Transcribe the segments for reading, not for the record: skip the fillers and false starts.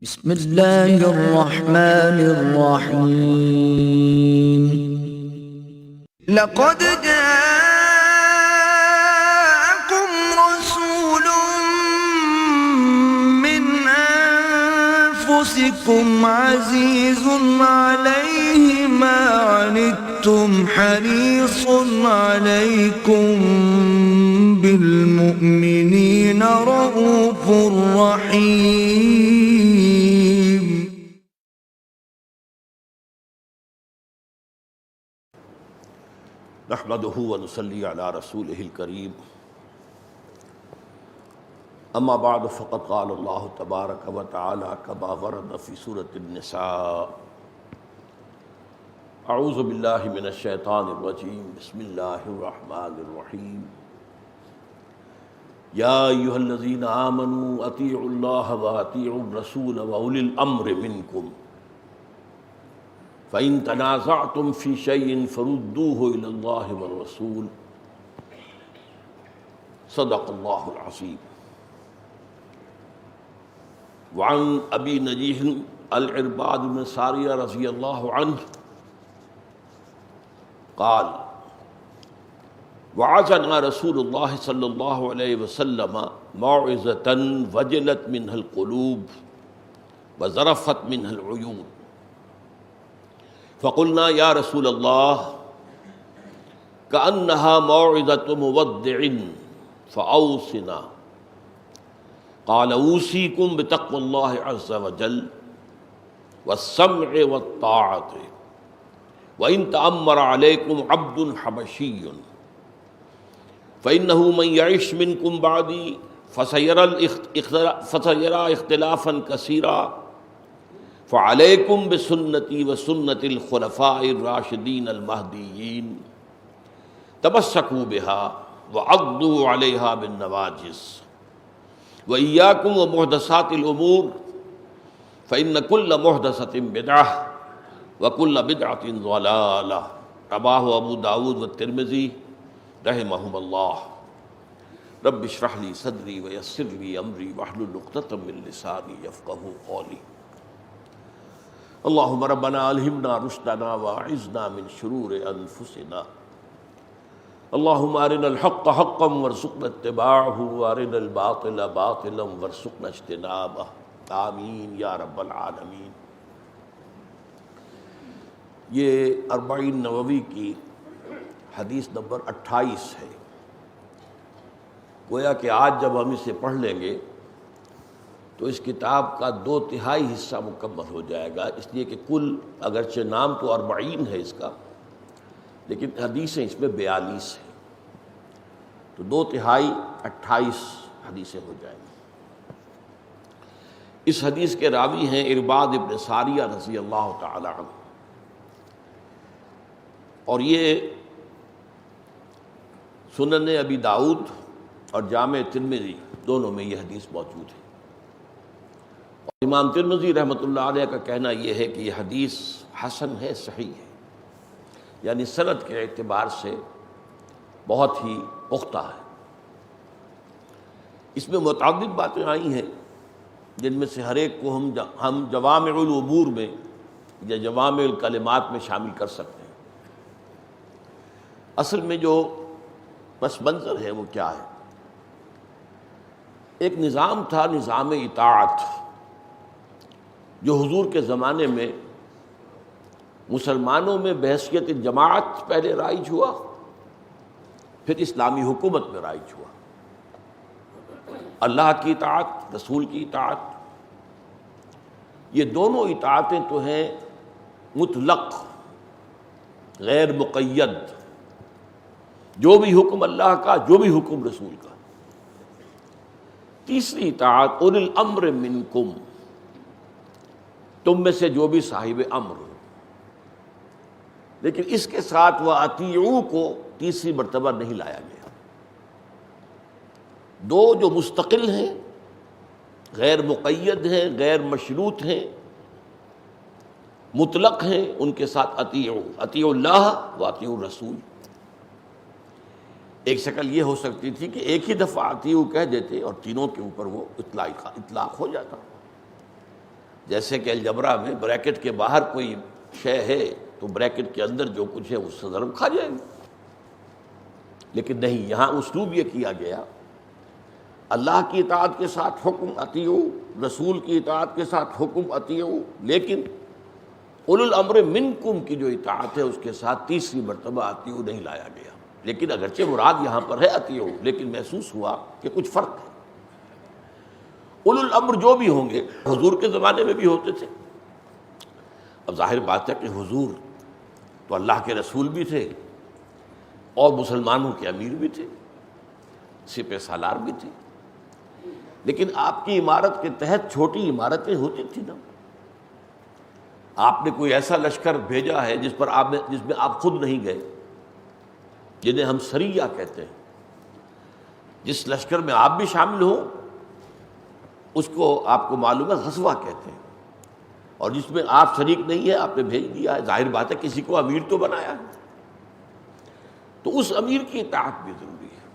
بسم الله الرحمن الرحيم. لقد جاءكم رسول من أنفسكم عزيز عليه ما عنتم حريص عليكم بالمؤمنين رؤوف رحيم. نحمده ونصلي على رسوله الكريم. اما بعد فقد قال الله تبارك وتعالى كما ورد في سورة النساء: اعوذ بالله من الشیطان الرجیم بسم اللہ الرحمن الرحیم. یا ایھا الذین آمنوا اطیعوا اللہ واطیعوا الرسول واولی الامر منکم فإن تنازعتم في شيء فردوه إلى الله والرسول صدق الله العظيم. وعن أبي نجيح العرباض بن سارية رضي الله عنه قال: وعظنا رسول الله صلى الله عليه وسلم موعظة وجلت منها القلوب وذرفت منها العيون، فقلنا یا رسول اللہ کأنها موعظة مودع فأوصنا. قال اوصيكم بتقوى الله عز وجل والسمع والطاعة وإن تأمر عليكم عبد حبشي فإنه من يعش منكم بعدي فسيرى اختلافا كثيرا فعلیکم بسنتی وسنت الخلفاء الراشدین المہدیین تمسکوا بها وعضوا علیہا بالنواجذ وإیاکم ومحدثات الامور فإن كل محدثة بدعة وكل بدعة ضلالة. رواه ابو داود والترمذی رحمہم اللہ. رب اشرح لی صدری ویسر لی امری واحلل عقدۃ من لسانی یفقہوا قولی. اللہم ربنا الہمنا رشدنا واعذنا من شرور انفسنا. اللہم ارنا الحق حقا وارزقنا اتباعہ وارنا الباطل باطلا وارزقنا اجتنابہ. آمین یا رب العالمین. یہ اربعین نووی کی حدیث نمبر 28 ہے. گویا کہ آج جب ہم اسے پڑھ لیں گے تو اس کتاب کا 2/3 حصہ مکمل ہو جائے گا، اس لیے کہ کل اگرچہ نام تو 40 ہے اس کا، لیکن حدیثیں اس میں 42 ہیں، تو 2/3 28 حدیثیں ہو جائیں گی. اس حدیث کے راوی ہیں عرباض ابن ساریہ رضی اللہ تعالی عنہ، اور یہ سنن ابی داؤد اور جامع ترمذی دونوں میں یہ حدیث موجود ہے. امام ترمذی رحمۃ اللہ علیہ کا کہنا یہ ہے کہ یہ حدیث حسن ہے، صحیح ہے، یعنی سند کے اعتبار سے بہت ہی پختہ ہے. اس میں متعدد باتیں آئی ہیں جن میں سے ہر ایک کو ہم جوامع الامور میں یا جوامع الکلمات میں شامل کر سکتے ہیں. اصل میں جو پس منظر ہے وہ کیا ہے؟ ایک نظام تھا، نظام اطاعت، جو حضور کے زمانے میں مسلمانوں میں بحیثیت جماعت پہلے رائج ہوا، پھر اسلامی حکومت میں رائج ہوا. اللہ کی اطاعت، رسول کی اطاعت، یہ دونوں اطاعتیں تو ہیں مطلق، غیر مقید، جو بھی حکم اللہ کا، جو بھی حکم رسول کا. تیسری اطاعت اولی الامر منکم، تم میں سے جو بھی صاحب امر ہو. لیکن اس کے ساتھ وہ اطیعوا کو تیسری مرتبہ نہیں لایا گیا. دو جو مستقل ہیں، غیر مقید ہیں، غیر مشروط ہیں، مطلق ہیں، ان کے ساتھ اطیعوا اللہ و اطیعوا الرسول. ایک شکل یہ ہو سکتی تھی کہ ایک ہی دفعہ اطیعوا کہہ دیتے اور تینوں کے اوپر وہ اطلاق ہو جاتا. جیسے کہ الجبرا میں بریکٹ کے باہر کوئی شے ہے تو بریکٹ کے اندر جو کچھ ہے اس سے ضرب کھا جائے گا، لیکن نہیں، یہاں اسلوب یہ کیا گیا اللہ کی اطاعت کے ساتھ حکم اطیعو، رسول کی اطاعت کے ساتھ حکم اطیعو، لیکن اولو الامر منکم کی جو اطاعت ہے اس کے ساتھ تیسری مرتبہ اطیعو نہیں لایا گیا، لیکن اگرچہ مراد یہاں پر ہے اطیعو، لیکن محسوس ہوا کہ کچھ فرق ہے۔ اولو الامر جو بھی ہوں گے حضور کے زمانے میں بھی ہوتے تھے، اب ظاہر بات ہے کہ حضور تو اللہ کے رسول بھی تھے اور مسلمانوں کے امیر بھی تھے، سپہ سالار بھی تھے، لیکن آپ کی عمارت کے تحت چھوٹی عمارتیں ہوتی تھیں نا۔ آپ نے کوئی ایسا لشکر بھیجا ہے جس میں آپ خود نہیں گئے، جنہیں ہم سریہ کہتے ہیں، جس لشکر میں آپ بھی شامل ہوں اس کو آپ کو معلوم ہے غزوہ کہتے ہیں، اور جس میں آپ شریک نہیں ہے آپ نے بھیج دیا ہے، ظاہر بات ہے کسی کو امیر تو بنایا ہے، تو اس امیر کی اطاعت بھی ضروری ہے۔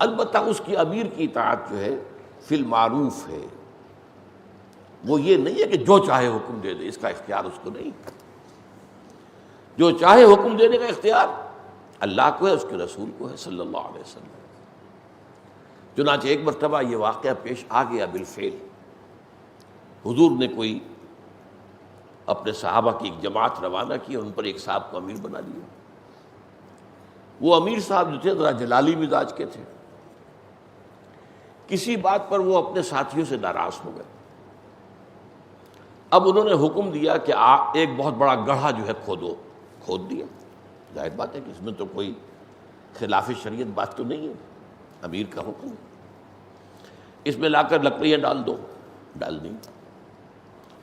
البتہ اس کی امیر کی اطاعت جو ہے فی المعروف ہے، وہ یہ نہیں ہے کہ جو چاہے حکم دے دے، اس کا اختیار اس کو نہیں، جو چاہے حکم دینے کا اختیار اللہ کو ہے، اس کے رسول کو ہے صلی اللہ علیہ وسلم۔ چنانچہ ایک مرتبہ یہ واقعہ پیش آ گیا بالفعل، حضور نے کوئی اپنے صحابہ کی ایک جماعت روانہ کی اور ان پر ایک صاحب کو امیر بنا لیا۔ وہ امیر صاحب جو تھے ذرا جلالی مزاج کے تھے، کسی بات پر وہ اپنے ساتھیوں سے ناراض ہو گئے۔ اب انہوں نے حکم دیا کہ ایک بہت بڑا گڑھا جو ہے کھود دیا، ظاہر بات ہے کہ اس میں تو کوئی خلاف شریعت بات تو نہیں ہے، امیر کا حکم ہے، اس میں لا کر لکڑیاں ڈال دو، ڈال دیں،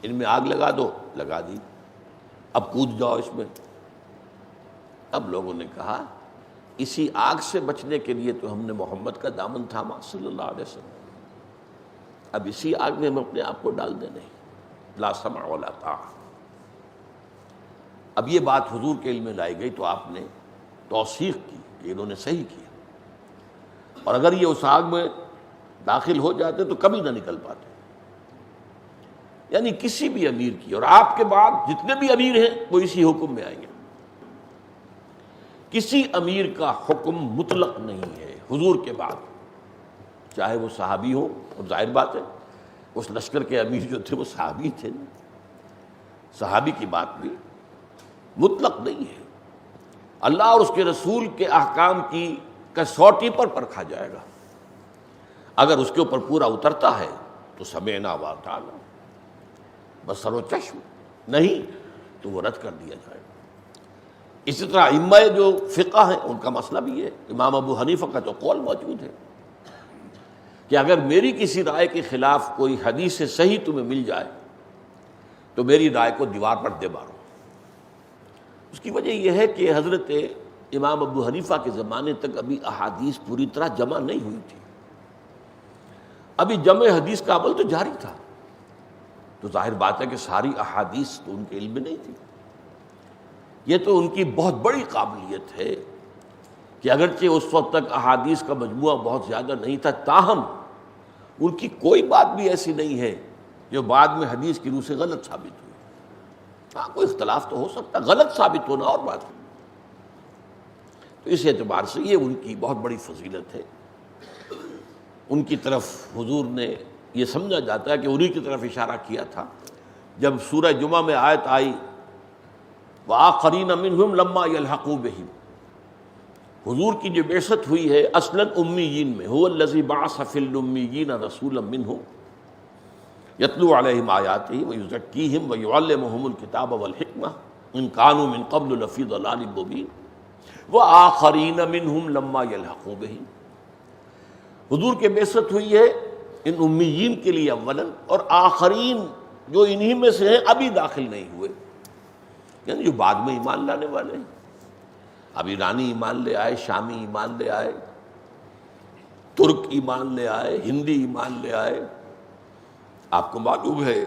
ان میں آگ لگا دو، لگا دی، اب کود جاؤ اس میں۔ اب لوگوں نے کہا اسی آگ سے بچنے کے لیے تو ہم نے محمد کا دامن تھاما صلی اللہ علیہ وسلم، اب اسی آگ میں ہم اپنے آپ کو ڈال دیں، نہیں، لا سمع ولا طاعہ۔ اب یہ بات حضور کے علم میں لائی گئی تو آپ نے توثیق کی کہ انہوں نے صحیح کیا، اور اگر یہ اس آگ میں داخل ہو جاتے تو کبھی نہ نکل پاتے۔ یعنی کسی بھی امیر کی، اور آپ کے بعد جتنے بھی امیر ہیں وہ اسی حکم میں آئیں گے، کسی امیر کا حکم مطلق نہیں ہے حضور کے بعد، چاہے وہ صحابی ہو، اور ظاہر بات ہے اس لشکر کے امیر جو تھے وہ صحابی تھے، صحابی کی بات بھی مطلق نہیں ہے، اللہ اور اس کے رسول کے احکام کی کسوٹی پر پرکھا جائے گا، اگر اس کے اوپر پورا اترتا ہے تو سمعنا واطعنا، بصر و چشم، نہیں تو وہ رد کر دیا جائے گا۔ اسی طرح ائمہ جو فقہ ہیں ان کا مسئلہ بھی ہے، امام ابو حنیفہ کا تو قول موجود ہے کہ اگر میری کسی رائے کے خلاف کوئی حدیث صحیح تمہیں مل جائے تو میری رائے کو دیوار پر دے مارو۔ اس کی وجہ یہ ہے کہ حضرت امام ابو حنیفہ کے زمانے تک ابھی احادیث پوری طرح جمع نہیں ہوئی تھی، ابھی جمع حدیث کا عمل تو جاری تھا، تو ظاہر بات ہے کہ ساری احادیث تو ان کے علم میں نہیں تھی۔ یہ تو ان کی بہت بڑی قابلیت ہے کہ اگرچہ اس وقت تک احادیث کا مجموعہ بہت زیادہ نہیں تھا، تاہم ان کی کوئی بات بھی ایسی نہیں ہے جو بعد میں حدیث کی روح سے غلط ثابت ہوئی۔ ہاں کوئی اختلاف تو ہو سکتا، غلط ثابت ہونا اور بات ہے، تو اس اعتبار سے یہ ان کی بہت بڑی فضیلت ہے۔ ان کی طرف حضور نے یہ سمجھا جاتا ہے کہ انہی کی طرف اشارہ کیا تھا جب سورہ جمعہ میں آیت آئی وَآخَرِينَ مِنْهُمْ لَمَّا يَلْحَقُوا بِهِمْ، حضور کی جو بعثت ہوئی ہے اصلاً امیین میں، هُوَ الَّذِي بَعَثَ فِي الْأُمِّيِّينَ رَسُولًا مِّنْهُمْ يَتْلُو عَلَيْهِمْ آيَاتِهِ وَيُزَكِّيهِمْ وَيُعَلِّمُهُمُ الْكِتَابَ وَالْحِكْمَةَ إِنْ كَانُوا مِنْ قَبْلُ لَفِي ضَلَالٍ مُّبِينٍ وَآخَرِينَ مِنْهُمْ لَمَّا يَلْحَقُوا بِهِمْ، حضور کی بعثت ہوئی ہے ان امیین کے لیے اولاً، اور آخرین جو انہی میں سے ہیں ابھی داخل نہیں ہوئے، یعنی جو بعد میں ایمان لانے والے ہیں۔ اب ایرانی ایمان لے آئے، شامی ایمان لے آئے، ترک ایمان لے آئے، ہندی ایمان لے آئے، آپ کو معلوم ہے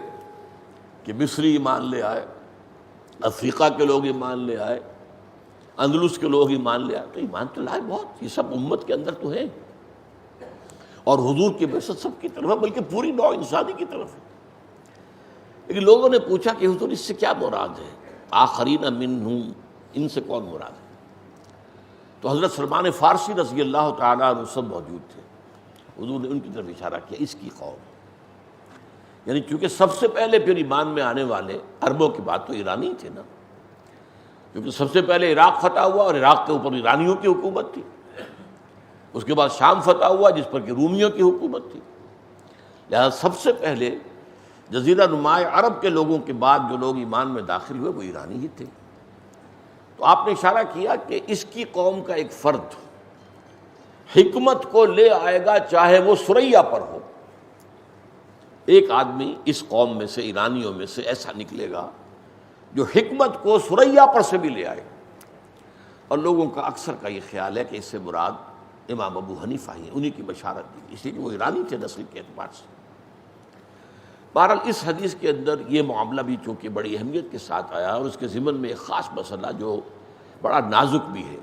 کہ مصری ایمان لے آئے، افریقہ کے لوگ ایمان لے آئے، اندلس کے لوگ ایمان لے آئے، تو ایمان تو لائے بہت، یہ سب امت کے اندر تو ہے، اور حضور کی بعثت سب کی طرف ہے، بلکہ پوری نوع انسانی کی طرف ہے۔ لیکن لوگوں نے پوچھا کہ حضور اس سے کیا مراد ہے، آخرین منہم، ان سے کون مراد ہے؟ تو حضرت سلمان فارسی رضی اللہ تعالیٰ عنہ سب موجود تھے، حضور نے ان کی طرف اشارہ کیا، اس کی قوم، یعنی چونکہ سب سے پہلے پھر ایمان میں آنے والے عربوں کی بات تو ایرانی تھے نا، کیونکہ سب سے پہلے عراق فتح ہوا اور عراق کے اوپر ایرانیوں کی حکومت تھی، اس کے بعد شام فتح ہوا جس پر کہ رومیوں کی حکومت تھی، لہذا سب سے پہلے جزیرہ نماء عرب کے لوگوں کے بعد جو لوگ ایمان میں داخل ہوئے وہ ایرانی ہی تھے۔ تو آپ نے اشارہ کیا کہ اس کی قوم کا ایک فرد حکمت کو لے آئے گا چاہے وہ سریا پر ہو۔ ایک آدمی اس قوم میں سے، ایرانیوں میں سے ایسا نکلے گا جو حکمت کو سریا پر سے بھی لے آئے، اور لوگوں کا اکثر کا یہ خیال ہے کہ اس سے مراد امام ابو حنیفہ ہی، انہی کی بشارت دی، اس لیے کہ وہ ایرانی تھے نسل کے اعتبار سے۔ بہرحال اس حدیث کے اندر یہ معاملہ بھی چونکہ بڑی اہمیت کے ساتھ آیا، اور اس کے ضمن میں ایک خاص مسئلہ جو بڑا نازک بھی ہے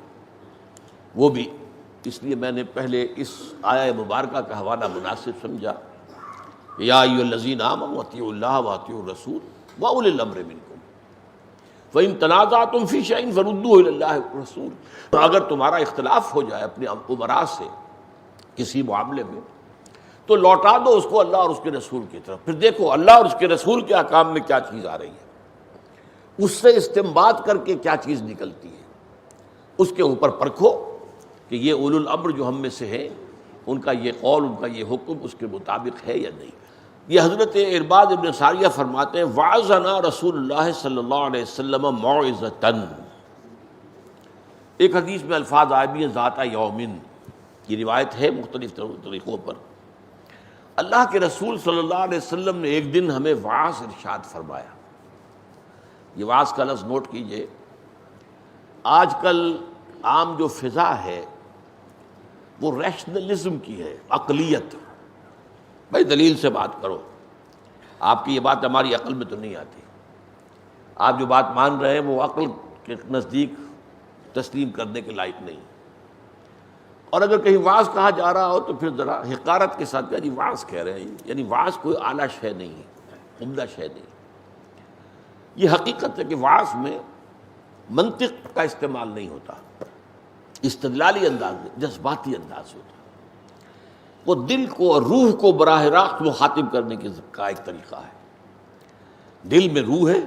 وہ بھی، اس لیے میں نے پہلے اس آیہ مبارکہ کا حوالہ مناسب سمجھا، یا ایھا الذین آمنوا اطیعوا اللہ واطیعوا الرسول واولی الامر منکم فإن تنازعتم فی شیء فردوہ الی اللہ والرسول۔ اگر تمہارا اختلاف ہو جائے اپنے امراء سے کسی معاملے میں تو لوٹا دو اس کو اللہ اور اس کے رسول کی طرف، پھر دیکھو اللہ اور اس کے رسول کے احکام میں کیا چیز آ رہی ہے، اس سے استنباط کر کے کیا چیز نکلتی ہے، اس کے اوپر پرکھو کہ یہ اولو الامر جو ہم میں سے ہیں ان کا یہ قول، ان کا یہ حکم اس کے مطابق ہے یا نہیں۔ یہ حضرت ارباد ابن ساریہ فرماتے ہیں وعظنا رسول اللہ صلی اللہ علیہ وسلم موعظۃً، ایک حدیث میں الفاظ آئے بھی ہیں ذات یومن، یہ روایت ہے مختلف طریقوں پر، اللہ کے رسول صلی اللہ علیہ وسلم نے ایک دن ہمیں واعظ ارشاد فرمایا۔ یہ واعظ کا لفظ نوٹ کیجئے، آج کل عام جو فضا ہے وہ ریشنلزم کی ہے، عقلیت، بھائی دلیل سے بات کرو، آپ کی یہ بات ہماری عقل میں تو نہیں آتی، آپ جو بات مان رہے ہیں وہ عقل کے نزدیک تسلیم کرنے کے لائق نہیں، اور اگر کہیں واعظ کہا جا رہا ہو تو پھر ذرا حقارت کے ساتھ یعنی واعظ کہہ رہے ہیں، یعنی واعظ کوئی اعلیٰ شے نہیں ہے، عمدہ شے نہیں۔ یہ حقیقت ہے کہ واعظ میں منطق کا استعمال نہیں ہوتا، استدلالی انداز میں، جذباتی انداز ہوتا ہے، وہ دل کو اور روح کو براہ راست مخاطب کرنے کا ایک طریقہ ہے، دل میں روح ہے،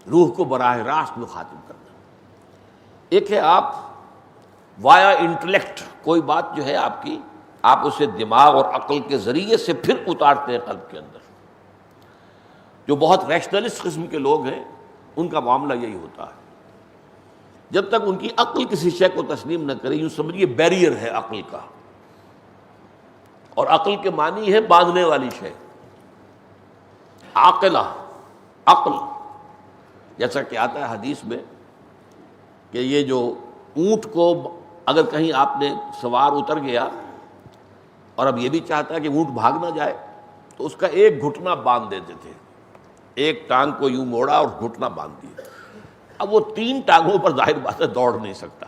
روح کو براہ راست مخاطب کرنا۔ ایک ہے آپ وایا انٹلیکٹ، کوئی بات جو ہے آپ کی، آپ اسے دماغ اور عقل کے ذریعے سے پھر اتارتے ہیں قلب کے اندر۔ جو بہت ریشنلسٹ قسم کے لوگ ہیں ان کا معاملہ یہی ہوتا ہے، جب تک ان کی عقل کسی شے کو تسلیم نہ کرے، یوں سمجھیے بیریئر ہے عقل کا، اور عقل کے معنی ہے باندھنے والی شے، عاقلہ، عقل، جیسا کہ آتا ہے حدیث میں کہ یہ جو اونٹ کو اگر کہیں آپ نے سوار اتر گیا اور اب یہ بھی چاہتا ہے کہ اونٹ بھاگ نہ جائے تو اس کا ایک گھٹنا باندھ دیتے تھے، ایک ٹانگ کو یوں موڑا اور گھٹنا باندھ دیا، اب وہ تین ٹانگوں پر ظاہر بات ہے دوڑ نہیں سکتا،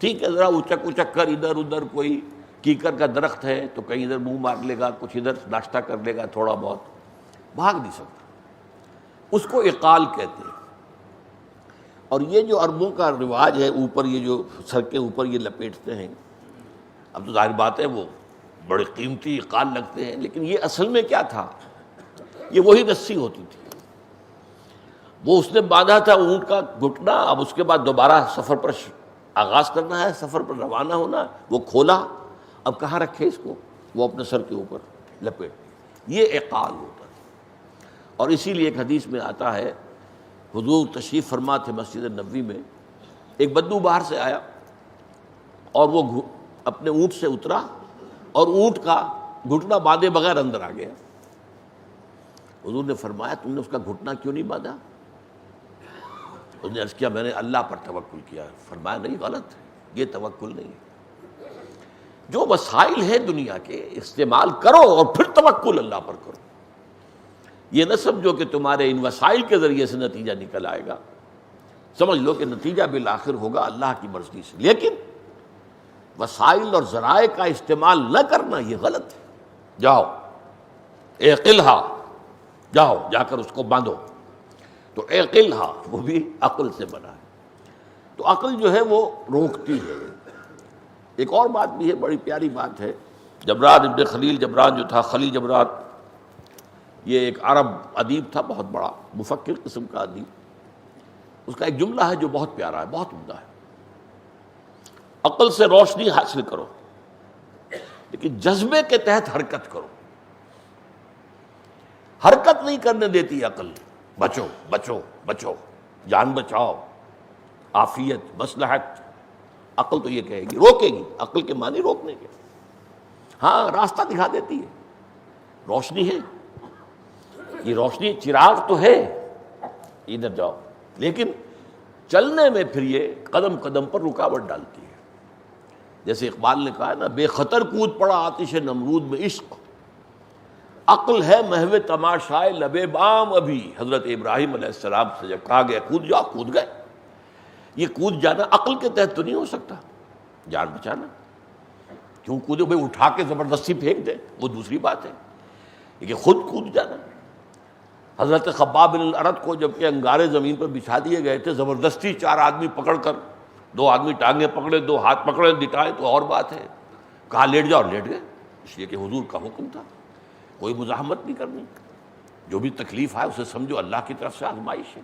ٹھیک ہے ذرا اچک اچک کر ادھر ادھر، کوئی کیکر کا درخت ہے تو کہیں ادھر منہ مار لے گا، کچھ ادھر ناشتہ کر لے گا تھوڑا بہت، بھاگ نہیں سکتا، اس کو اقال کہتے ہیں۔ اور یہ جو عربوں کا رواج ہے، اوپر یہ جو سر کے اوپر یہ لپیٹتے ہیں، اب تو ظاہر بات ہے وہ بڑے قیمتی اقال لگتے ہیں، لیکن یہ اصل میں کیا تھا، یہ وہی رسی ہوتی تھی، وہ اس نے باندھا تھا اونٹ کا گھٹنا، اب اس کے بعد دوبارہ سفر پر آغاز کرنا ہے، سفر پر روانہ ہونا، وہ کھولا، اب کہاں رکھے اس کو، وہ اپنے سر کے اوپر لپیٹ، یہ اقال ہوتا ہے۔ اور اسی لیے ایک حدیث میں آتا ہے، حضور تشریف فرما تھے مسجد نبوی میں، ایک بدو باہر سے آیا اور وہ اپنے اونٹ سے اترا اور اونٹ کا گھٹنا باندھے بغیر اندر آ گیا۔ حضور نے فرمایا تم نے اس کا گھٹنا کیوں نہیں باندھا؟ اس نے عرض کیا میں نے اللہ پر توکل کیا۔ فرمایا نہیں، غلط ہے، یہ توکل نہیں ہے، جو وسائل ہے دنیا کے استعمال کرو اور پھر توکل اللہ پر کرو، یہ نہ سمجھو کہ تمہارے ان وسائل کے ذریعے سے نتیجہ نکل آئے گا، سمجھ لو کہ نتیجہ بالآخر ہوگا اللہ کی مرضی سے، لیکن وسائل اور ذرائع کا استعمال نہ کرنا یہ غلط ہے۔ جاؤ اعقلھا، جاؤ جا کر اس کو باندھو. تو عقلھا وہ بھی عقل سے بنا ہے. تو عقل جو ہے وہ روکتی ہے. ایک اور بات بھی ہے، بڑی پیاری بات ہے. جبران ابن خلیل جبران جو تھا، خلیل جبران، یہ ایک عرب ادیب تھا، بہت بڑا مفکر قسم کا ادیب. اس کا ایک جملہ ہے جو بہت پیارا ہے، بہت عمدہ ہے. عقل سے روشنی حاصل کرو لیکن جذبے کے تحت حرکت کرو. حرکت نہیں کرنے دیتی عقل. بچو بچو بچو، جان بچاؤ، عافیت، مصلحت. عقل تو یہ کہے گی، روکے گی. عقل کے معنی روکنے کے. ہاں راستہ دکھا دیتی ہے، روشنی ہے، یہ روشنی چراغ تو ہے، ادھر جاؤ. لیکن چلنے میں پھر یہ قدم قدم پر رکاوٹ ڈالتی ہے. جیسے اقبال نے کہا نا، بے خطر کود پڑا آتش نمرود میں عشق، عقل ہے محو تماشائے لبے بام ابھی. حضرت ابراہیم علیہ السلام سے جب کہا گیا کود جاؤ، کود گئے. یہ کود جانا عقل کے تحت تو نہیں ہو سکتا. جان بچانا کیوں کودو؟ بھائی اٹھا کے زبردستی پھینک دے وہ دوسری بات ہے، لیکن خود کود جانا. حضرت خباب بن الارت کو جب کہ انگارے زمین پر بچھا دیے گئے تھے، زبردستی 4 آدمی پکڑ کر، 2 آدمی ٹانگیں پکڑے، 2 ہاتھ پکڑے لٹائے تو اور بات ہے. کہا لیٹ جاؤ، لیٹ گئے. اس لیے کہ حضور کا حکم تھا، کوئی مزاحمت نہیں کرنی. جو بھی تکلیف آئے اسے سمجھو اللہ کی طرف سے آزمائش ہے.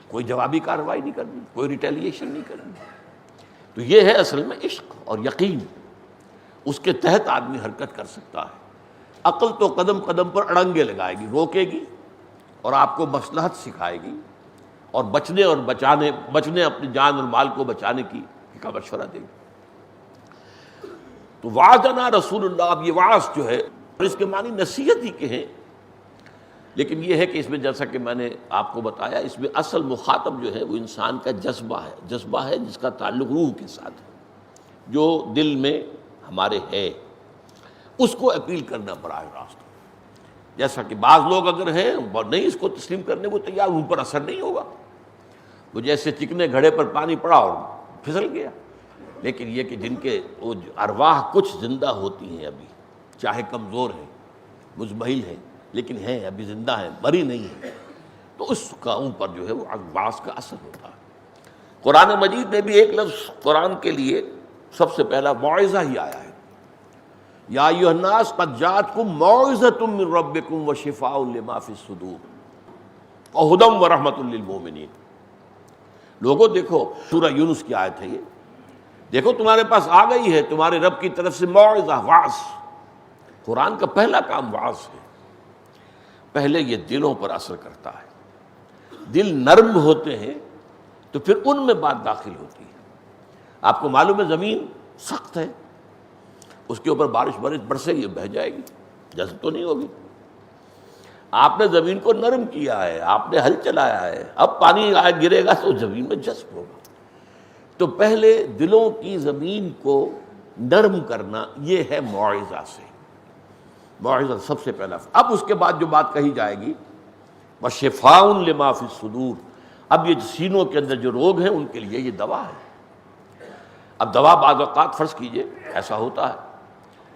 کوئی جوابی کارروائی نہیں کرنی، کوئی ریٹیلیشن نہیں کرنی. تو یہ ہے اصل میں عشق اور یقین. اس کے تحت آدمی حرکت کر سکتا ہے. عقل تو قدم قدم پر اڑنگے لگائے گی، روکے گی اور آپ کو مصلحت سکھائے گی اور بچنے اپنی جان اور مال کو بچانے کا مشورہ دے گی. تو وعظنا رسول اللہ. اب یہ وعظ جو ہے اس کے معنی نصیحت ہی کے ہیں، لیکن یہ ہے کہ اس میں جیسا کہ میں نے آپ کو بتایا، اس میں اصل مخاطب جو ہے وہ انسان کا جذبہ ہے. جذبہ ہے جس کا تعلق روح کے ساتھ ہے، جو دل میں ہمارے ہے، اس کو اپیل کرنا براہ راست. جیسا کہ بعض لوگ اگر ہیں اور نہیں اس کو تسلیم کرنے کو تیار، ان پر اثر نہیں ہوگا. وہ جیسے چکنے گھڑے پر پانی پڑا اور پھسل گیا. لیکن یہ کہ جن کے وہ ارواح کچھ زندہ ہوتی ہیں ابھی، چاہے کمزور ہیں، مزمحل ہیں، لیکن ہیں ابھی زندہ ہیں، مری نہیں ہیں، تو اس کا ان پر جو ہے وہ بعض کا اثر ہوتا ہے. قرآن مجید میں بھی ایک لفظ قرآن کے لیے سب سے پہلا موعظہ ہی آیا ہے. یا ایھا الناس قد جاءتکم موعظۃ من ربکم وشفاء لما فی الصدور وہدی ورحمۃ للمؤمنین. لوگوں دیکھو، سورہ یونس کی آیت ہے یہ. دیکھو تمہارے پاس آ گئی ہے تمہارے رب کی طرف سے موعظہ، وعظ. قرآن کا پہلا کام وعظ ہے. پہلے یہ دلوں پر اثر کرتا ہے. دل نرم ہوتے ہیں تو پھر ان میں بات داخل ہوتی ہے. آپ کو معلوم ہے زمین سخت ہے، اس کے اوپر بارش برسے گی، بہہ جائے گی، جذب تو نہیں ہوگی. آپ نے زمین کو نرم کیا ہے، آپ نے ہل چلایا ہے، اب پانی گرے گا تو زمین میں جذب ہوگا. تو پہلے دلوں کی زمین کو نرم کرنا یہ ہے موعظہ سے. موعظہ سب سے پہلا. اب اس کے بعد جو بات کہی جائے گی وشفاء لما فی الصدور، اب یہ سینوں کے اندر جو روگ ہیں ان کے لیے یہ دوا ہے. اب دوا بعض اوقات فرض کیجئے ایسا ہوتا ہے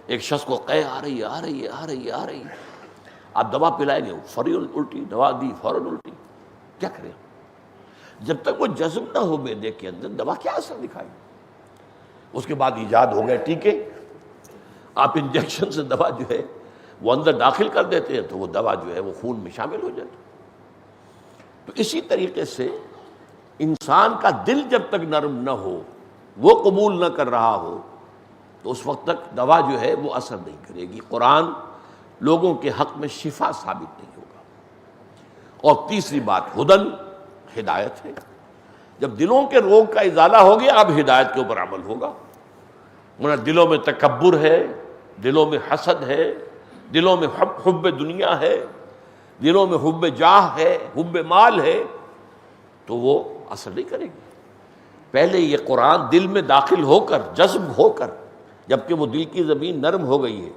ایک شخص کو قے آ رہی ہے، آپ دوا پلائیں گے فوری الٹی، دوا دی فوراً الٹی. کیا کریں؟ جب تک وہ جذب نہ ہو معدے کے اندر دوا کیا اثر دکھائے؟ اس کے بعد ایجاد ہو گئے ٹیکے. آپ انجیکشن سے دوا جو ہے وہ اندر داخل کر دیتے ہیں تو وہ دوا جو ہے وہ خون میں شامل ہو جاتی. تو اسی طریقے سے انسان کا دل جب تک نرم نہ ہو، وہ قبول نہ کر رہا ہو، تو اس وقت تک دوا جو ہے وہ اثر نہیں کرے گی. قرآن لوگوں کے حق میں شفا ثابت نہیں ہوگا. اور تیسری بات ہدن، ہدایت ہے. جب دلوں کے روگ کا ازالہ ہو گیا اب ہدایت کے اوپر عمل ہوگا. ورنہ دلوں میں تکبر ہے، دلوں میں حسد ہے، دلوں میں حب دنیا ہے، دلوں میں حب جاہ ہے، حب مال ہے، تو وہ اثر نہیں کرے گی. پہلے یہ قرآن دل میں داخل ہو کر، جذب ہو کر، جبکہ وہ دل کی زمین نرم ہو گئی ہے،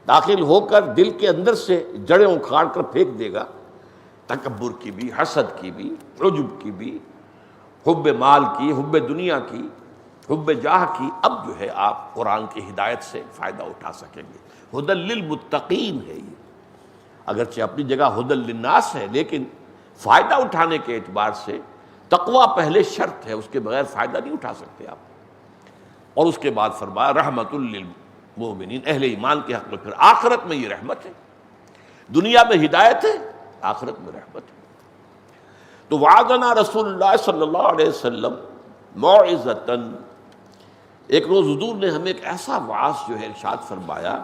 داخل ہو کر دل کے اندر سے جڑیں اکھاڑ کر پھینک دے گا، تکبر کی بھی، حسد کی بھی، عجب کی بھی، حب مال کی، حب دنیا کی، حب جاہ کی. اب جو ہے آپ قرآن کی ہدایت سے فائدہ اٹھا سکیں گے. ہدی للمتقین ہے یہ. اگرچہ اپنی جگہ ہدی للناس ہے، لیکن فائدہ اٹھانے کے اعتبار سے تقویٰ پہلے شرط ہے، اس کے بغیر فائدہ نہیں اٹھا سکتے آپ۔ اور اس کے بعد فرمایا رحمت للمؤمنین، اہل ایمان کے حق میں پھر آخرت میں یہ رحمت ہے، دنیا میں ہدایت ہے، آخرت میں رحمت ہے۔ تو وعظنا رسول اللہ صلی اللہ علیہ وسلم موعظۃً، ایک روز حضور نے ہمیں ایک ایسا وعظ جو ہے ارشاد فرمایا،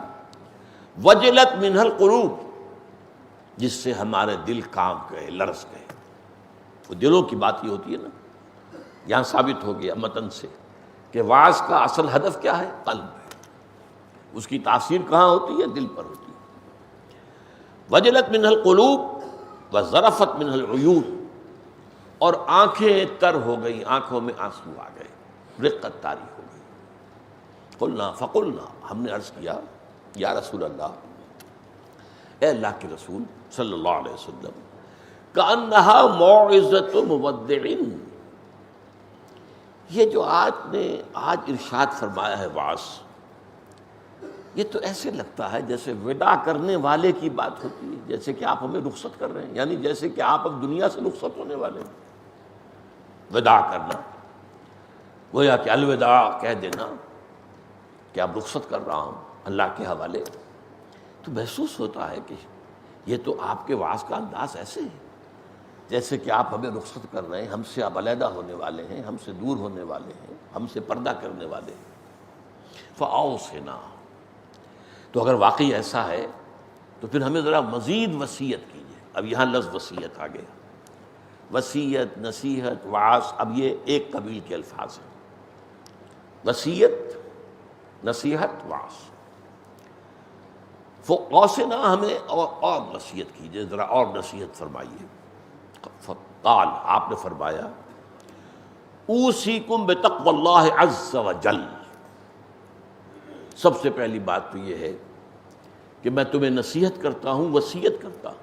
وجلت منہ القلوب، جس سے ہمارے دل کانپ گئے، لرز گئے۔ وہ دلوں کی بات ہی ہوتی ہے نا، یہاں ثابت ہو گیا متن سے کہ وعظ کا اصل ہدف کیا ہے؟ قلب ہے، اس کی تاثیر کہاں ہوتی ہے؟ دل پر ہوتی ہے۔ وجلت منہ القلوب وذرفت منہ العیون، اور آنکھیں تر ہو گئی، آنکھوں میں آنسو آ گئے، رقت طاری ہو گئی۔ قلنا فقلنا، ہم نے عرض کیا یا رسول اللہ، اے اللہ کے رسول صلی اللہ علیہ وسلم، کأنہا موعظۃ مودع، یہ جو آج ارشاد فرمایا ہے وعظ، یہ تو ایسے لگتا ہے جیسے وداع کرنے والے کی بات ہوتی ہے، جیسے کہ آپ ہمیں رخصت کر رہے ہیں، یعنی جیسے کہ آپ اب دنیا سے رخصت ہونے والے ہیں۔ وداع کرنا گویا کہ الوداع کہہ دینا کہ اب رخصت کر رہا ہوں اللہ کے حوالے، تو محسوس ہوتا ہے کہ یہ تو آپ کے وعظ کا انداز ایسے ہے جیسے کہ آپ ہمیں رخصت کر رہے ہیں، ہم سے اب علیحدہ ہونے والے ہیں، ہم سے دور ہونے والے ہیں، ہم سے پردہ کرنے والے ہیں۔ فأوصنا، تو اگر واقعی ایسا ہے تو پھر ہمیں ذرا مزید وصیت کیجیے۔ اب یہاں لفظ وصیت آ گیا، وصیت، نصیحت، وعظ، اب یہ ایک قبیل کے الفاظ ہیں، وصیت، نصیحت، وعظ۔ فأوصنا، ہمیں اور نصیحت کیجیے، ذرا اور نصیحت فرمائیے۔ قال، آپ نے فرمایا، اوصیکم بتقوی اللہ عز وجل، سب سے پہلی بات تو یہ ہے کہ میں تمہیں نصیحت کرتا ہوں، وصیت کرتا ہوں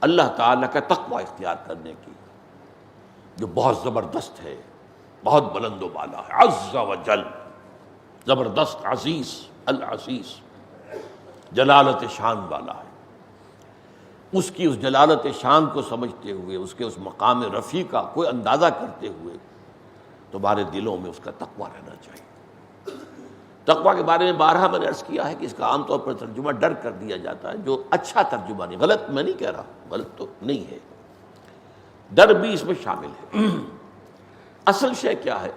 اللہ تعالیٰ کا تقوی اختیار کرنے کی، جو بہت زبردست ہے، بہت بلند و بالا ہے، عز وجل، زبردست، عزیز، العزیز، جلالت شان والا ہے۔ اس کی اس جلالت شان کو سمجھتے ہوئے، اس کے اس مقام رفیع کا کوئی اندازہ کرتے ہوئے تمہارے دلوں میں اس کا تقوی رہنا چاہیے۔ تقوی کے بارے میں بارہا میں نے عرض کیا ہے کہ اس کا عام طور پر ترجمہ ڈر کر دیا جاتا ہے، جو اچھا ترجمہ نہیں، غلط میں نہیں کہہ رہا، غلط تو نہیں ہے، ڈر بھی اس میں شامل ہے۔ اصل شے کیا ہے؟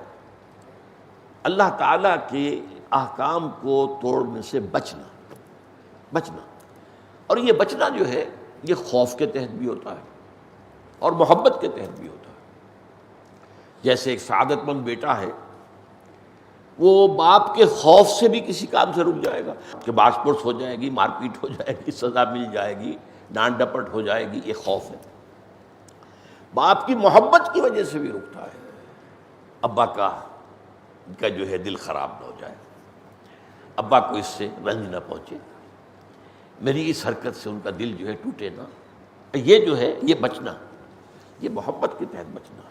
اللہ تعالیٰ کے احکام کو توڑنے سے بچنا، اور یہ بچنا جو ہے یہ خوف کے تحت بھی ہوتا ہے اور محبت کے تحت بھی ہوتا ہے۔ جیسے ایک سعادت مند بیٹا ہے، وہ باپ کے خوف سے بھی کسی کام سے رک جائے گا کہ باس پرس ہو جائے گی، مار پیٹ ہو جائے گی، سزا مل جائے گی، ڈانٹ ڈپٹ ہو جائے گی، یہ خوف ہے۔ باپ کی محبت کی وجہ سے بھی رکتا ہے، ابا کا جو ہے دل خراب نہ ہو جائے، ابا کو اس سے رنج نہ پہنچے، میری اس حرکت سے ان کا دل جو ہے ٹوٹے نہ، یہ جو ہے یہ بچنا، یہ محبت کے تحت بچنا،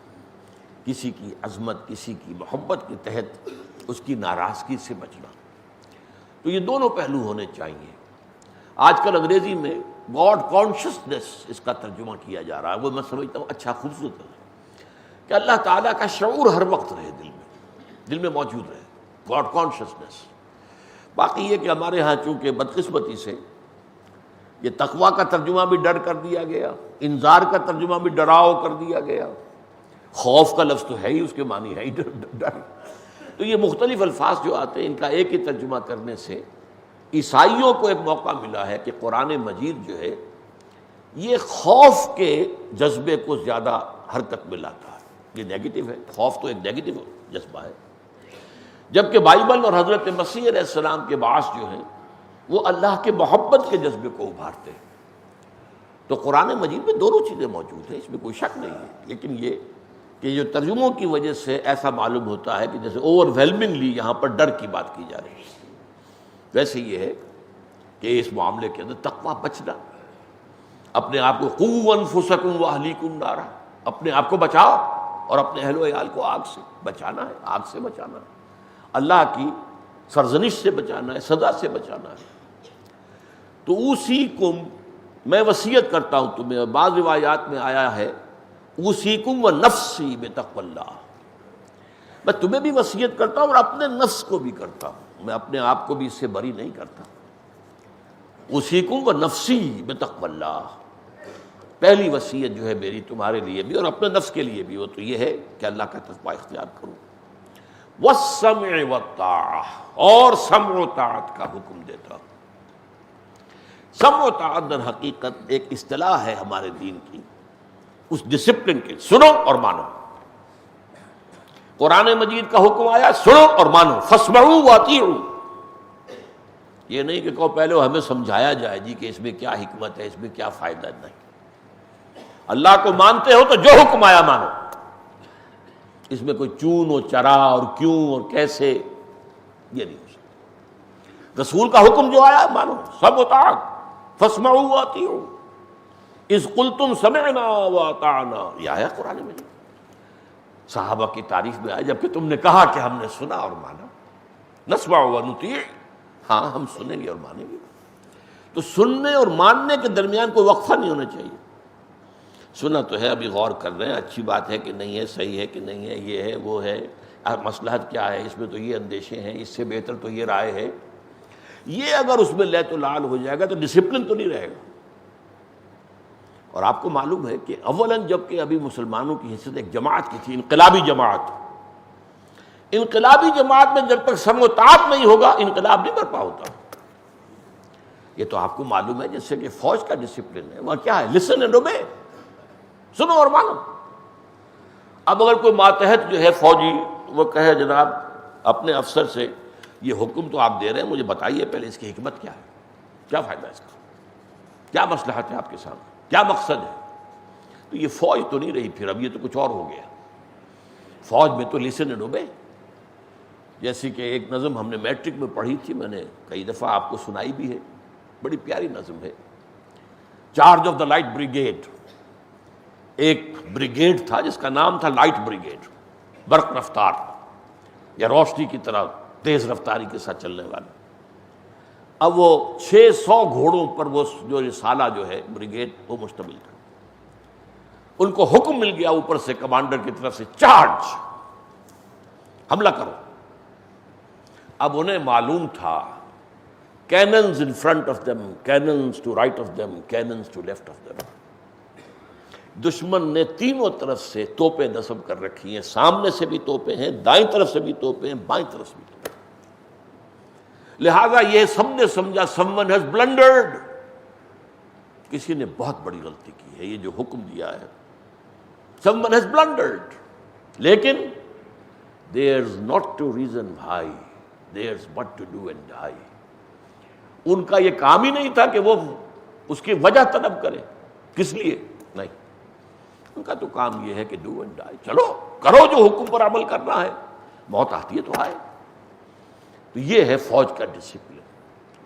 کسی کی عظمت، کسی کی محبت کے تحت اس کی ناراضگی سے بچنا۔ تو یہ دونوں پہلو ہونے چاہیے۔ آج کل انگریزی میں گاڈ کانشسنس اس کا ترجمہ کیا جا رہا ہے، وہ میں سمجھتا ہوں اچھا، خوبصورت ہے کہ اللہ تعالیٰ کا شعور ہر وقت رہے، دل میں موجود رہے، گاڈ کانشسنس۔ باقی یہ کہ ہمارے ہاں چونکہ بدقسمتی سے یہ تقویٰ کا ترجمہ بھی ڈر کر دیا گیا، انذار کا ترجمہ بھی ڈراؤ کر دیا گیا، خوف کا لفظ تو ہے ہی، اس کے معنی ہے ہی ڈر۔ تو یہ مختلف الفاظ جو آتے ہیں، ان کا ایک ہی ترجمہ کرنے سے عیسائیوں کو ایک موقع ملا ہے کہ قرآن مجید جو ہے یہ خوف کے جذبے کو زیادہ حرکت میں لاتا ہے۔ یہ نیگیٹو ہے، خوف تو ایک نیگیٹو جذبہ ہے، جبکہ بائبل اور حضرت مسیح علیہ السلام کے باعث جو ہیں وہ اللہ کے محبت کے جذبے کو ابھارتے ہیں۔ تو قرآن مجید میں دونوں چیزیں موجود ہیں، اس میں کوئی شک نہیں ہے، لیکن یہ کہ جو ترجموں کی وجہ سے ایسا معلوم ہوتا ہے کہ جیسے اوور ویلمنگلی یہاں پر ڈر کی بات کی جا رہی ہے، ویسے یہ ہے کہ اس معاملے کے اندر تقویٰ بچنا، اپنے آپ کو قوا انفسکم واہلیکم نارا، اپنے آپ کو بچاؤ اور اپنے اہل و عیال کو آگ سے بچانا ہے، آگ سے بچانا ہے، اللہ کی سرزنش سے بچانا ہے، سزا سے بچانا ہے۔ تو اوصیکم میں وصیت کرتا ہوں تمہیں، اور بعض روایات میں آیا ہے اوصیکم و نفسی بتقوی اللہ، میں تمہیں بھی وصیت کرتا ہوں اور اپنے نفس کو بھی کرتا ہوں، میں اپنے آپ کو بھی اس سے بری نہیں کرتا۔ اوصیکم و نفسی بتقوی اللہ، پہلی وصیت جو ہے میری تمہارے لیے بھی اور اپنے نفس کے لیے بھی وہ تو یہ ہے کہ اللہ کا تقوی اختیار کرو۔ والسمع والطاعہ، اور سمع و طاعت کا حکم دیتا ہوں۔ سمع و طاعت در حقیقت ایک اصطلاح ہے ہمارے دین کی، اس ڈسپلن کے، سنو اور مانو۔ قرآن مجید کا حکم آیا سنو اور مانو، فاسمعوا واطیعوا، یہ نہیں کہ کہو پہلے ہمیں سمجھایا جائے جی کہ اس میں کیا حکمت ہے، اس میں کیا فائدہ، نہیں۔ اللہ کو مانتے ہو تو جو حکم آیا مانو، اس میں کوئی چون و چرا اور کیوں اور کیسے یہ نہیں ہو سکتا۔ رسول کا حکم جو آیا مانو، سب اطاعت، فاسمعوا واطیعوا اذ قلتم سمعنا واطعنا، یہ آیا قرآن میں۔ صحابہ کی تعریف میں آیا جبکہ تم نے کہا کہ ہم نے سنا اور مانا، نسمع ونطیع، ہاں ہم سنیں گے اور مانیں گے۔ تو سننے اور ماننے کے درمیان کوئی وقفہ نہیں ہونا چاہیے۔ سنا تو ہے، ابھی غور کر رہے ہیں اچھی بات ہے کہ نہیں ہے، صحیح ہے کہ نہیں ہے، یہ ہے وہ ہے، مصلحت کیا ہے، اس میں تو یہ اندیشے ہیں، اس سے بہتر تو یہ رائے ہے، یہ اگر اس میں لیت و لال ہو جائے گا تو ڈسپلن تو نہیں رہے گا۔ اور آپ کو معلوم ہے کہ اولاً جب کہ ابھی مسلمانوں کی حیثیت ایک جماعت کی تھی، انقلابی جماعت، انقلابی جماعت میں جب تک سمع و طاعت نہیں ہوگا انقلاب نہیں برپا ہوتا۔ یہ تو آپ کو معلوم ہے، جیسے کہ فوج کا ڈسپلن ہے، وہاں کیا ہے، لسن اینڈ اوبے، سنو اور مانو۔ اب اگر کوئی ماتحت جو ہے فوجی وہ کہے جناب اپنے افسر سے یہ حکم تو آپ دے رہے ہیں، مجھے بتائیے پہلے اس کی حکمت کیا ہے، کیا فائدہ ہے اس کا، کیا مصلحت ہے آپ کے سامنے، کیا مقصد ہے، تو یہ فوج تو نہیں رہی پھر، اب یہ تو کچھ اور ہو گیا۔ فوج میں تو لسن اینڈ اوبے، جیسے کہ ایک نظم ہم نے میٹرک میں پڑھی تھی، میں نے کئی دفعہ آپ کو سنائی بھی ہے، بڑی پیاری نظم ہے، charge of the light brigade. ایک بریگیڈ تھا جس کا نام تھا لائٹ بریگیڈ، برق رفتار یا روشنی کی طرح تیز رفتاری کے ساتھ چلنے والا۔ اب وہ 600 گھوڑوں پر وہ جو رسالہ جو ہے بریگیڈ وہ مشتمل تھا۔ ان کو حکم مل گیا اوپر سے کمانڈر کی طرف سے، چارج، حملہ کرو۔ اب انہیں معلوم تھا cannons in front of them, cannons to right of them, cannons to left of them۔ دشمن نے تینوں طرف سے توپیں نصب کر رکھی ہیں، سامنے سے بھی توپیں ہیں، دائیں طرف سے بھی توپیں ہیں، بائیں طرف سے بھی توپیں ہیں۔ لہذا یہ سب نے سمجھا someone has blundered، کسی نے بہت بڑی غلطی کی ہے، یہ جو حکم دیا ہے someone has blundered، لیکن there's not to reason why، there's but to do and die۔ ان کا یہ کام ہی نہیں تھا کہ وہ اس کی وجہ طلب کرے، کس لیے نہیں، ان کا تو کام یہ ہے کہ ڈو اینڈ ڈائی، چلو کرو جو حکم پر عمل کرنا ہے، موت آتی ہے تو آئے۔ تو یہ ہے فوج کا discipline.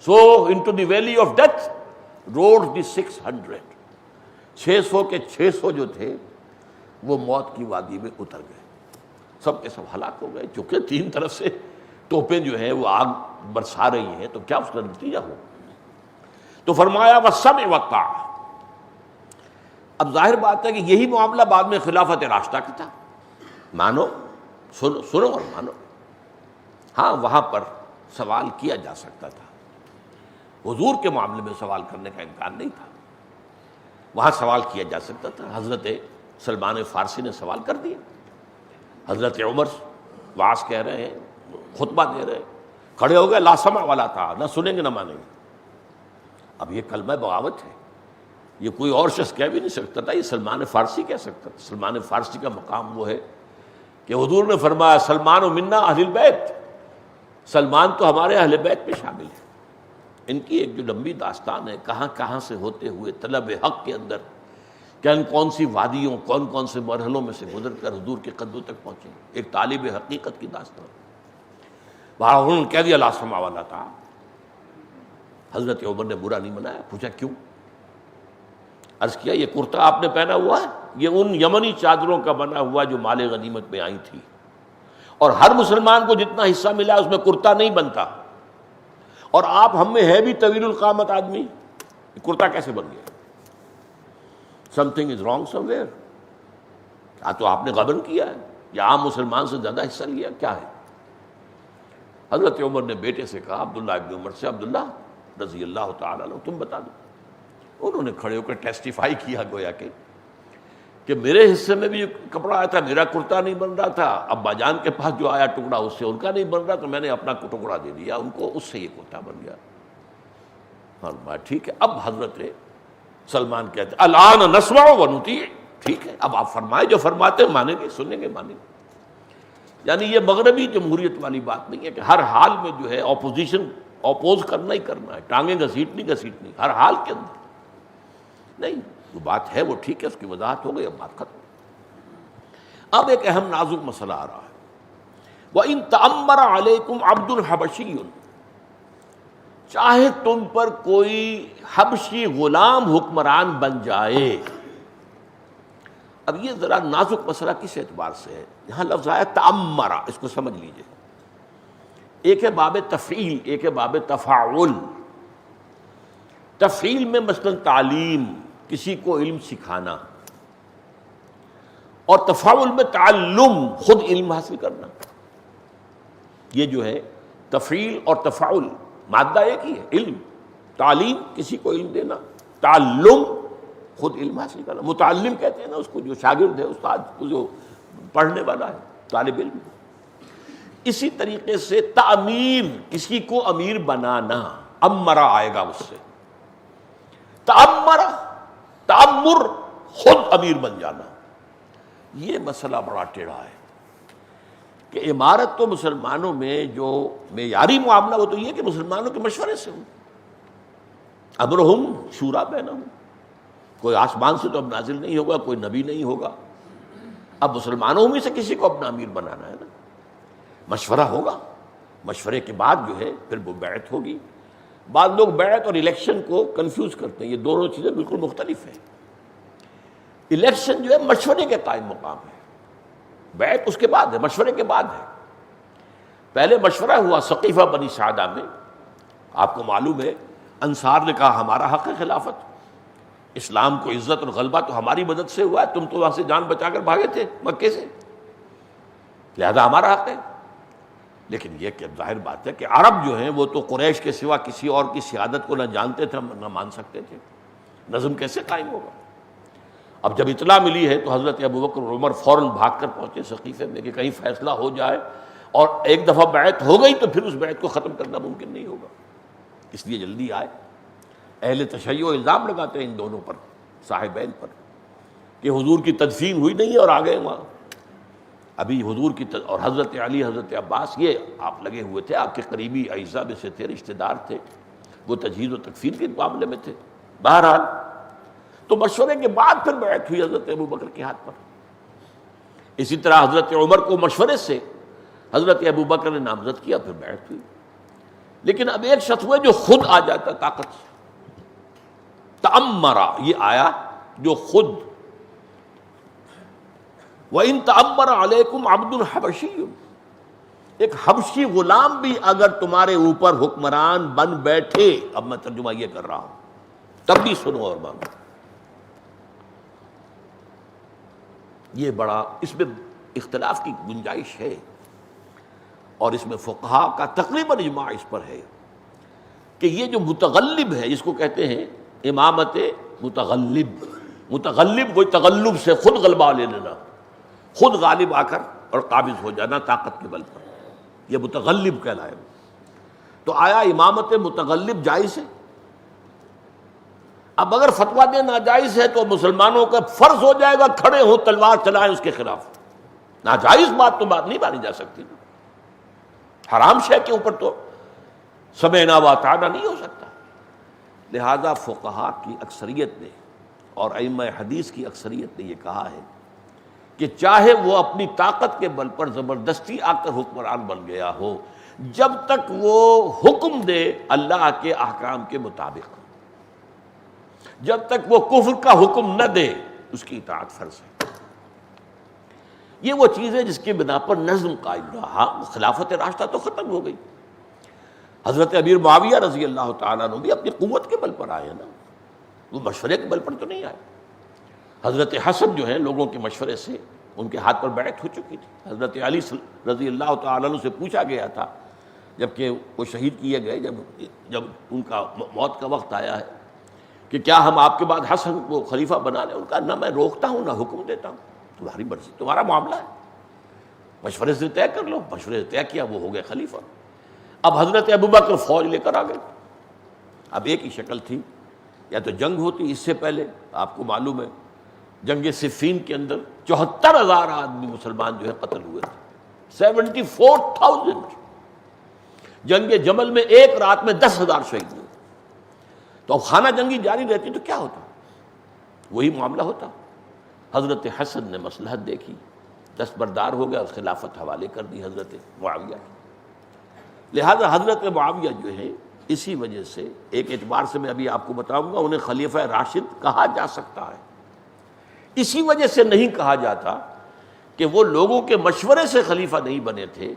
So into the valley of death road the 600، 600 کے 600 جو تھے وہ موت کی وادی میں اتر گئے، سب کے سب ہلاک ہو گئے، چونکہ تین طرف سے توپیں جو ہیں وہ آگ برسا رہی ہیں، تو کیا اس کا نتیجہ ہو۔ تو فرمایا والسمع والطاعہ۔ اب ظاہر بات ہے کہ یہی معاملہ بعد میں خلافت راشدہ کا تھا، مانو، سنو اور مانو۔ ہاں وہاں پر سوال کیا جا سکتا تھا، حضور کے معاملے میں سوال کرنے کا امکان نہیں تھا، وہاں سوال کیا جا سکتا تھا۔ حضرت سلمان فارسی نے سوال کر دیا، حضرت عمر واعظ کہہ رہے ہیں، خطبہ دے رہے ہیں، کھڑے ہو گئے، لا سمع ولا طاعہ، نہ سنیں گے نہ مانیں گے۔ اب یہ کلمہ بغاوت ہے، یہ کوئی اور شخص کہہ بھی نہیں سکتا تھا، یہ سلمان فارسی کہہ سکتا تھا۔ سلمان فارسی کا مقام وہ ہے کہ حضور نے فرمایا سلمان منا اہل البیت، سلمان تو ہمارے اہل بیت میں شامل ہے۔ ان کی ایک جو لمبی داستان ہے، کہاں کہاں سے ہوتے ہوئے طلب حق کے اندر کون سی وادیوں، کون کون سے مرحلوں میں سے گزر کر حضور کے قدموں تک پہنچے، ایک طالب حقیقت کی داستان۔ وہاں انہوں نے کہہ دیا لا سمع ولا طاعہ۔ حضرت عمر نے برا نہیں منایا، پوچھا کیوں؟ عرض کیا یہ کرتا آپ نے پہنا ہوا ہے، یہ ان یمنی چادروں کا بنا ہوا جو مال غنیمت میں آئی تھی، اور ہر مسلمان کو جتنا حصہ ملا اس میں کرتا نہیں بنتا، اور آپ ہم میں ہے بھی طویل القامت آدمی، یہ کرتا کیسے بن گیا؟ Some thing is wrong some where. کیا تو آپ نے غبن کیا ہے یا عام مسلمان سے زیادہ حصہ لیا؟ کیا ہے؟ حضرت عمر نے بیٹے سے کہا، عبداللہ ابن عمر سے، عبداللہ رضی اللہ تعالیٰ عنہ تم بتا دو. انہوں نے کھڑے ہو کر ٹیسٹیفائی کیا گویا کہ میرے حصے میں بھی کپڑا آیا تھا، میرا کرتا نہیں بن رہا تھا، ابا جان کے پاس جو آیا ٹکڑا اس سے ان کا نہیں بن رہا، تو میں نے اپنا ٹکڑا دے دیا ان کو، اس سے یہ کرتا بن گیا. ہاں ٹھیک ہے. اب حضرت سلمان کہتے الان نسمع و نطیع، ٹھیک ہے اب آپ فرمائے، جو فرماتے ہیں مانیں گے، سنیں گے، مانیں گے. یعنی یہ مغربی جمہوریت والی بات نہیں ہے کہ ہر حال میں جو ہے اپوزیشن اپوز کرنا ہی کرنا ہے، ٹانگیں گھسیٹنی ہر حال کے اندر نہیں. جو بات ہے وہ ٹھیک ہے، اس کی وضاحت ہو گئی، اب بات ختم. اب ایک اہم نازک مسئلہ آ رہا ہے. وَإِن تَأَمَّرَ عَلَيْكُمْ عَبْدٌ حَبَشِيٌّ، چاہے تم پر کوئی حبشی غلام حکمران بن جائے. اب یہ ذرا نازک مسئلہ کس اعتبار سے ہے؟ یہاں لفظ آیا تأمرا، اس کو سمجھ لیجئے. ایک ہے باب تفعیل، ایک ہے باب تفاعل. تفعیل میں مثلا تعلیم، کسی کو علم سکھانا، اور تفاعل میں تعلم، خود علم حاصل کرنا. یہ جو ہے تفعیل اور تفاعل مادہ ایک ہی ہے، علم. تعلیم کسی کو علم دینا، تعلم خود علم حاصل کرنا. متعلم کہتے ہیں نا اس کو جو شاگرد ہے، استاد کو جو پڑھنے والا ہے، طالب علم. اسی طریقے سے تعمیر، کسی کو امیر بنانا، امرا آئے گا اس سے. تعمرا، تعمر خود امیر بن جانا. یہ مسئلہ بڑا ٹیڑھا ہے کہ عمارت تو مسلمانوں میں جو معیاری معاملہ وہ تو یہ کہ مسلمانوں کے مشورے سے ہو. امرہم شورا بینہم، کوئی آسمان سے تو اب نازل نہیں ہوگا، کوئی نبی نہیں ہوگا. اب مسلمانوں میں سے کسی کو اپنا امیر بنانا ہے نا، مشورہ ہوگا. مشورے کے بعد جو ہے پھر وہ بیعت ہوگی. بعض لوگ بیعت اور الیکشن کو کنفیوز کرتے ہیں، یہ دونوں چیزیں بالکل مختلف ہیں. الیکشن جو ہے مشورے کے قائم مقام ہے، بیعت اس کے بعد ہے، مشورے کے بعد ہے. پہلے مشورہ ہوا سقیفہ بنی سعدہ میں، آپ کو معلوم ہے انصار نے کہا ہمارا حق ہے خلافت، اسلام کو عزت اور غلبہ تو ہماری مدد سے ہوا ہے، تم تو وہاں سے جان بچا کر بھاگے تھے مکے سے، لہذا ہمارا حق ہے. لیکن یہ کہ ظاہر بات ہے کہ عرب جو ہیں وہ تو قریش کے سوا کسی اور کی سیادت کو نہ جانتے تھے نہ مان سکتے تھے. نظم کیسے قائم ہوگا؟ اب جب اطلاع ملی ہے تو حضرت ابوبکر اور عمر فوراً بھاگ کر پہنچے سقیفے میں کہ کہیں فیصلہ ہو جائے، اور ایک دفعہ بیعت ہو گئی تو پھر اس بیعت کو ختم کرنا ممکن نہیں ہوگا. اس لیے جلدی آئے. اہل تشیع الزام لگاتے ہیں ان دونوں پر، صاحبین پر، کہ حضور کی تدفین ہوئی نہیں ہے اور آ گئے وہاں. ابھی حضور کی اور حضرت علی، حضرت عباس، یہ آپ لگے ہوئے تھے، آپ کے قریبی اعزاء میں سے تھے، رشتہ دار تھے، وہ تجہیز و تکفین کے معاملے میں تھے. بہرحال تو مشورے کے بعد پھر بیعت ہوئی حضرت ابوبکر کے ہاتھ پر. اسی طرح حضرت عمر کو مشورے سے حضرت ابوبکر نے نامزد کیا، پھر بیعت ہوئی. لیکن اب ایک شخص ہوئے جو خود آ جاتا طاقت سے. تأمرا یہ آیا جو خود. وَإِن تَأَمَّرَ عَلَيْكُمْ عَبْدٌ حَبَشِيٌّ، ایک حبشی غلام بھی اگر تمہارے اوپر حکمران بن بیٹھے، اب میں ترجمہ یہ کر رہا ہوں تب بھی سنو اور مانو. یہ بڑا اس میں اختلاف کی گنجائش ہے، اور اس میں فقہا کا تقریباً اجماع اس پر ہے کہ یہ جو متغلب ہے، اس کو کہتے ہیں امامت متغلب. متغلب کوئی تغلب سے خود غلبہ لے لینا، خود غالب آ کر اور قابض ہو جانا طاقت کے بل پر، یہ متغلب کہلائے. تو آیا امامت متغلب جائز ہے؟ اب اگر فتویٰ دے ناجائز ہے تو مسلمانوں کا فرض ہو جائے گا کھڑے ہوں تلوار چلائیں اس کے خلاف. ناجائز بات تو بات نہیں مانی جا سکتی، حرام شے کے اوپر تو سمعنا واطعنا نہیں ہو سکتا. لہذا فقہا کی اکثریت نے اور ائمہ حدیث کی اکثریت نے یہ کہا ہے کہ چاہے وہ اپنی طاقت کے بل پر زبردستی آ کر حکمران بن گیا ہو، جب تک وہ حکم دے اللہ کے احکام کے مطابق، جب تک وہ کفر کا حکم نہ دے، اس کی اطاعت فرض ہے. یہ وہ چیز ہے جس کی بنا پر نظم قائم رہا. خلافت راشدہ تو ختم ہو گئی. حضرت امیر معاویہ رضی اللہ تعالیٰ عنہ بھی اپنی قوت کے بل پر آئے نا، وہ مشورے کے بل پر تو نہیں آئے. حضرت حسن جو ہیں لوگوں کے مشورے سے ان کے ہاتھ پر بیعت ہو چکی تھی. حضرت علی رضی اللہ تعالیٰ عنہ سے پوچھا گیا تھا جبکہ وہ شہید کیے گئے، جب ان کا موت کا وقت آیا ہے کہ کیا ہم آپ کے بعد حسن کو خلیفہ بنا لیں؟ ان کا نہ میں روکتا ہوں نہ حکم دیتا ہوں، تمہاری مرضی، تمہارا معاملہ ہے، مشورے سے طے کر لو. مشورے سے طے کیا، وہ ہو گئے خلیفہ. اب حضرت ابوبکر فوج لے کر آ گئے. اب ایک ہی شکل تھی، یا تو جنگ ہوتی. اس سے پہلے آپ کو معلوم ہے جنگ صفین کے اندر 74,000 آدمی مسلمان جو ہے قتل ہوئے تھے، 74,000. جنگ جمل میں ایک رات میں 10,000 شہید ہوئے. تو اب خانہ جنگی جاری رہتی تو کیا ہوتا؟ وہی معاملہ ہوتا. حضرت حسن نے مصلحت دیکھی، دستبردار ہو گیا اور خلافت حوالے کر دی حضرت معاویہ. لہذا حضرت معاویہ جو ہے اسی وجہ سے ایک اعتبار سے میں ابھی آپ کو بتاؤں گا انہیں خلیفہ راشد کہا جا سکتا ہے. اسی وجہ سے نہیں کہا جاتا کہ وہ لوگوں کے مشورے سے خلیفہ نہیں بنے تھے،